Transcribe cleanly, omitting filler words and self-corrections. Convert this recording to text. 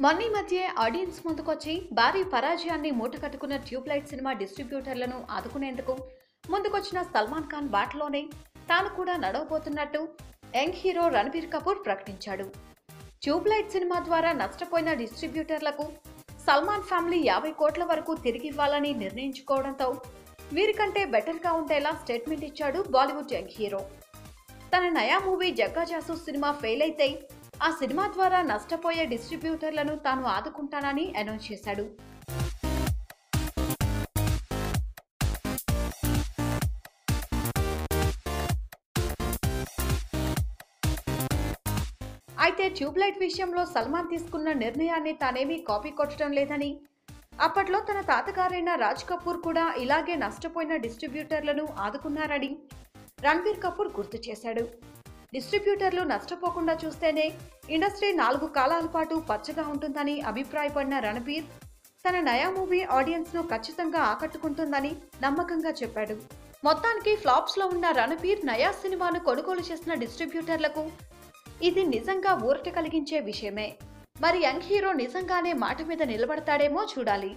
మొన్నీ మధ్య ఆడియన్స్ ముందుకొచ్చి భారీ పరాజయాన్ని మూటకట్టుకున్న ట్యూబ్లైట్ సినిమా డిస్ట్రిబ్యూటర్లను ఆదుకునేందుకు ముందుకొచ్చిన సల్మాన్ ఖాన్ బాటలోనే తాను కూడా నడవబోతున్నట్టు యంగ్ హీరో రణబీర్ కపూర్ ప్రకటించాడు. ట్యూబ్లైట్ సినిమా ద్వారా నష్టపోయిన డిస్ట్రిబ్యూటర్లకు సల్మాన్ ఫ్యామిలీ 50 కోట్ల వరకు తిరిగి ఇవ్వాలని నిర్ణయించుకోవడంతో వీరికంటే బెటర్గా ఉండేలా స్టేట్మెంట్ ఇచ్చాడు బాలీవుడ్ యంగ్ హీరో. తన నయా మూవీ జగ్గా జాసూస్ సినిమా ఫెయిల్ అయితే ఆ సినిమా ద్వారా నష్టపోయే డిస్ట్రిబ్యూటర్లను తాను ఆదుకుంటానని అనౌన్స్ చేశాడు. అయితే ట్యూబ్లైట్ విషయంలో సల్మాన్ తీసుకున్న నిర్ణయాన్ని తానేమీ కాపీ కొట్టడం లేదని, అప్పట్లో తన తాతగారైన రాజ్ కపూర్ కూడా ఇలాగే నష్టపోయిన డిస్ట్రిబ్యూటర్లను ఆదుకున్నారని రణబీర్ కపూర్ గుర్తు చేశాడు. డిస్ట్రిబ్యూటర్లు నష్టపోకుండా చూస్తేనే ఇండస్ట్రీ 4 కాలాల పాటు పచ్చగా ఉంటుందని అభిప్రాయపడిన రణబీర్ తన నయా మూవీ ఆడియన్స్ ను ఖచ్చితంగా ఆకట్టుకుంటుందని నమ్మకంగా చెప్పాడు. మొత్తానికి ఫ్లాప్స్ లో ఉన్న రణబీర్ నయా సినిమాను కొనుగోలు చేసిన డిస్ట్రిబ్యూటర్లకు ఇది నిజంగా ఊరట కలిగించే విషయమే. మరి యంగ్ హీరో నిజంగానే మాట మీద నిలబడతాడేమో చూడాలి.